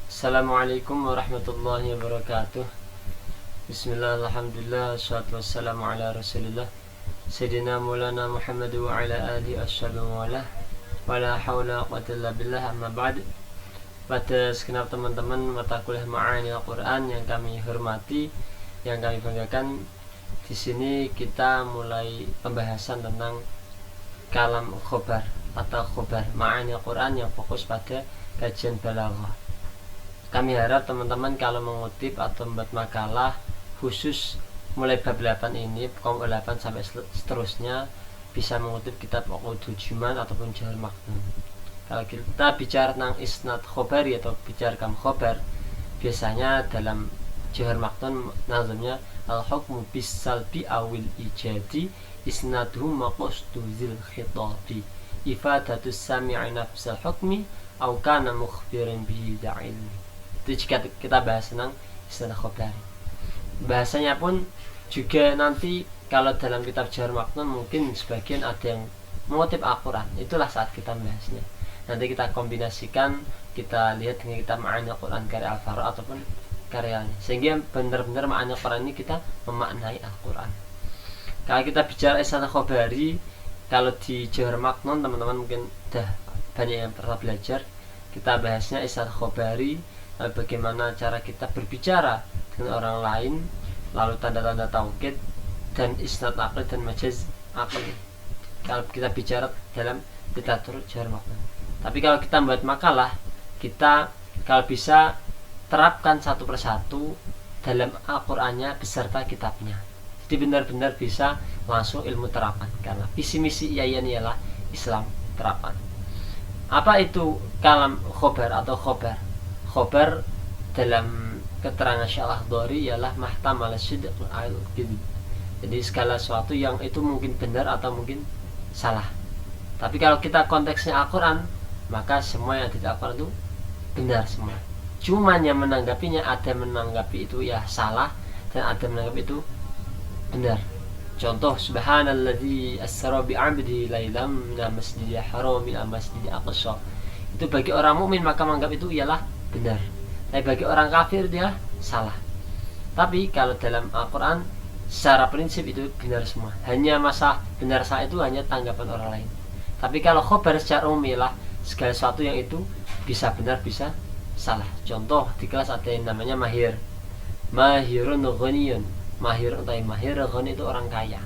Assalamualaikum warahmatullahi wabarakatuh. Bismillah, alhamdulillah, wassalatu wassalamu ala rasulillah Sayyidina Maulana Muhammad wa ala alihi ashabihi wa ala wala hawla wa quwwata illa billah, amma ba'd. Pada segenap teman-teman mata kuliah Ma'ani Al-Quran yang kami hormati, yang kami banggakan, di sini kita mulai pembahasan tentang kalam khobar atau khobar Ma'ani Al-Quran yang fokus pada kajian balaghah. Kami harap teman-teman kalau mengutip atau membuat makalah khusus mulai bab 8 ini, pokok 8 sampai seterusnya, bisa mengutip kitab Uqud-Juman ataupun Jahar Maknun. Kalau kita bicara tentang isnad khobari atau bicara kam khobar, biasanya dalam Jahar Maknun nazamnya al-hukmu bis salbi awil ijadi isnaduhu maqastu zil khitabi ifadatus sami'i nafsal hukmi au kana mukhbirin bihi da'ilmi. Itu jika kita bahas tentang istilah khobari. Bahasanya pun juga nanti kalau dalam kitab Jahar Maknun mungkin sebagian ada yang mengutip Al-Quran, itulah saat kita membahasnya. Nanti kita kombinasikan, kita lihat dengan kitab Ma'ani Al-Quran karya Al-Faru ataupun karyanya, sehingga benar-benar Ma'ani Al-Quran ini kita memaknai Al-Quran. Kalau kita bicara istilah khobari, kalau di Jahar Maknun teman-teman mungkin dah banyak yang pernah belajar, kita bahasnya istilah khobari, bagaimana cara kita berbicara dengan orang lain, lalu tanda-tanda taukid dan isnad aqli dan majaz aqli kalau kita bicara dalam literatur Jahar Maknun. Tapi kalau kita membuat makalah, kita kalau bisa terapkan satu persatu dalam Al-Qur'annya beserta kitabnya, jadi benar-benar bisa langsung ilmu terapan, karena visi misi IAIN ialah Islam terapan. Apa itu kalam khobar atau khobar? Khobar dalam keterangan Syekh Al-Akhdari ialah mahtamal sidq al-kadzib. Jadi segala sesuatu yang itu mungkin benar atau mungkin salah. Tapi kalau kita konteksnya Al-Quran, maka semua yang di Al-Quran itu benar semua. Cuman yang menanggapinya, ada menanggapi itu ya salah dan ada menanggapi itu benar. Contoh, subhanalladzi asra bi 'abdihi lailam minal masjidil haram ila masjidil aqsa. Itu bagi orang mukmin maka menganggap itu ialah benar. Tapi bagi orang kafir dia salah. Tapi kalau dalam Al-Quran secara prinsip itu benar semua. Hanya masalah benar salah itu hanya tanggapan orang lain. Tapi kalau khobar secara umum ialah segala sesuatu yang itu bisa benar bisa salah. Contoh, di kelas ada yang namanya mahir. Mahirun ghaniyun. Mahir atau mahir, ghani itu orang kaya.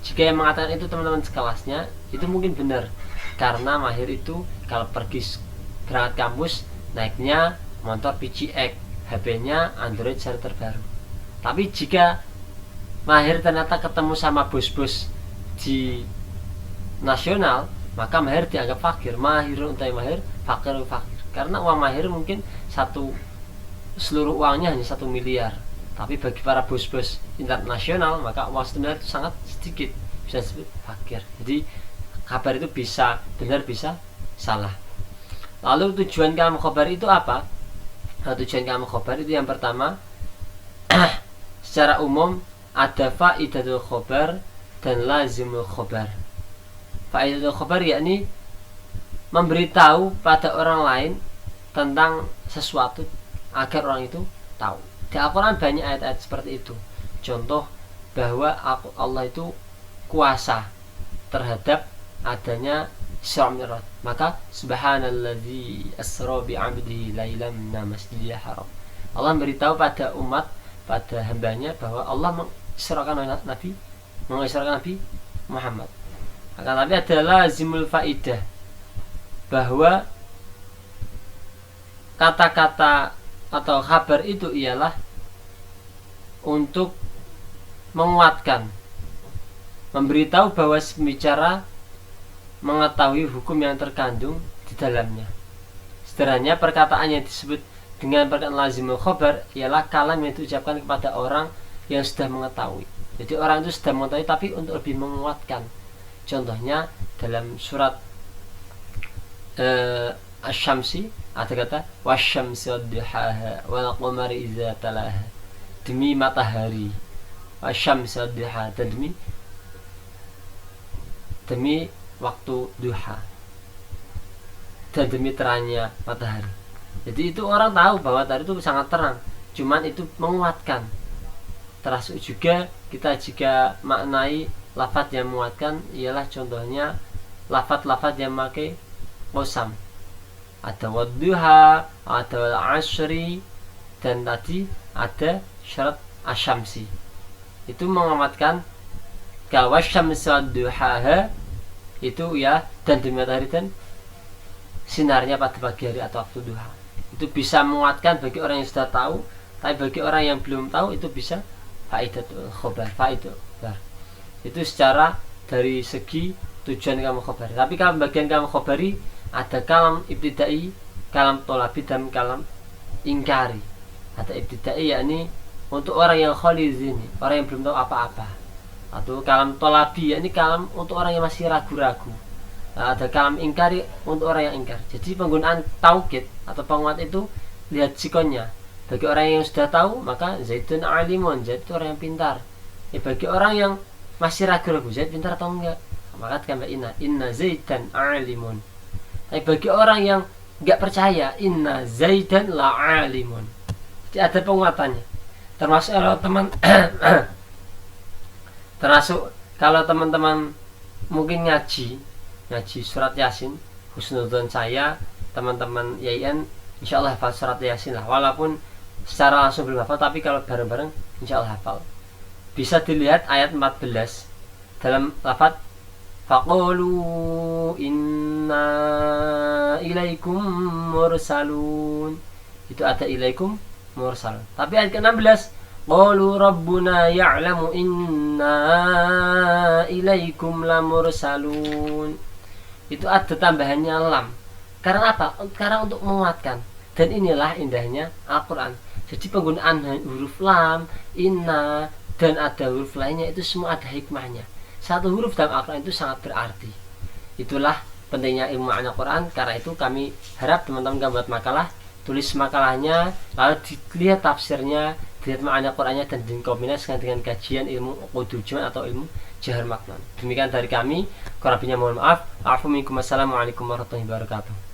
Jika yang mengatakan itu teman-teman sekelasnya, itu mungkin benar. Karena mahir itu kalau pergi berangkat kampus naiknya motor PCX, HP-nya Android seri terbaru. Tapi jika mahir ternyata ketemu sama bos-bos di nasional, maka mahir dianggap fakir. Mahir untuk mahir, fakir fakir. Karena uang mahir mungkin seluruh uangnya hanya 1 miliar. Tapi bagi para bos-bos internasional, maka uang 1 miliar itu sangat sedikit, bisa disebut fakir. Jadi kabar itu bisa benar bisa salah. Lalu tujuan kalam khobar itu apa? Nah, tujuan kalam khobar itu yang pertama secara umum ada faidatul khobar dan lazimul khobar. Faidatul khobar yakni memberitahu pada orang lain tentang sesuatu agar orang itu tahu. Di Al-Quran banyak ayat-ayat seperti itu. Contoh bahwa Allah itu kuasa terhadap adanya Isra Mi'raj. Maka subhanalladzi asra bi 'abdihi lailam minal masjidil haram. Allah memberitahu pada umat, pada hambanya bahwa Allah mengisrakan Nabi Muhammad. Akan tapi adalah lazimul faidah, bahwa kata-kata atau kabar itu ialah untuk menguatkan, memberitahu bahwa pembicara mengetahui hukum yang terkandung di dalamnya. Sederhananya perkataan yang disebut dengan perkataan lazimul khobar ialah kalam yang diucapkan kepada orang yang sudah mengetahui. Jadi orang itu sudah mengetahui tapi untuk lebih menguatkan. Contohnya dalam surat Asy-Syamsi ada kata wasyamsi wadduhaha wal qamari idza talaha. Demi matahari, wasyamsi wadduhaha, demi waktu duha dan demi terangnya matahari. Jadi itu orang tahu bahwa tadi itu sangat terang, cuman itu menguatkan. Termasuk juga kita jika maknai lafaz yang menguatkan ialah contohnya lafaz-lafaz yang memakai qasam. Ada wadduha, ada al-ashri, dan tadi ada syarat asyamsi. Itu menguatkan kawasyamsi wadduhaha, itu ya, dan demi matahari dan sinarnya pada pagi hari atau waktu duha. Itu bisa menguatkan bagi orang yang sudah tahu, tapi bagi orang yang belum tahu itu bisa faidatul khobar, itu secara dari segi tujuan kamu khobari. Tapi kalau bagian kamu khobari ada kalam ibtidai, kalam tolabi, dan kalam ingkari. Ada ibtidai yakni untuk orang yang kholizin, orang yang belum tahu apa-apa, atau kalam tolabi yakni kalam untuk orang yang masih ragu-ragu. Ada kalam ingkari untuk orang yang ingkar. Jadi penggunaan taukid atau penguat itu lihat sikonnya. Bagi orang yang sudah tahu maka Zaidun alimun, Zaid itu orang yang pintar. Bagi orang yang masih ragu-ragu, Zaid pintar atau enggak, maka tambah inna Zaidan alimun. Tapi bagi orang yang enggak percaya, inna Zaidan la alimun. Jadi ada penguatannya. Termasuk kalau teman-teman mungkin ngaji surat Yasin, husnudzon saya teman-teman YIN insyaallah hafal surat Yasin lah, walaupun secara langsung belum hafal, tapi kalau bareng-bareng insyaallah hafal. Bisa dilihat ayat 14 dalam lafaz faqulu inna ilaikum mursalun, itu ada ilaikum mursal. Tapi ayat ke-16 qalu rabbuna ya'lamu inna ilaikum lamursalun, itu ada tambahannya lam. Karena apa? Karena untuk menguatkan. Dan inilah indahnya Al-Quran. Jadi penggunaan huruf lam, inna, dan ada huruf lainnya itu semua ada hikmahnya. Satu huruf dalam Al-Quran itu sangat berarti. Itulah pentingnya ilmu makna Quran. Karena itu kami harap teman-teman buat makalah, tulis makalahnya, lalu dilihat tafsirnya, dilihat makna Qurannya, dan dikombinasikan dengan kajian ilmu uqudul atau ilmu jahar makna. Demikian dari kami. Kurang lebihnya mohon maaf. Assalamualaikum warahmatullahi wabarakatuh.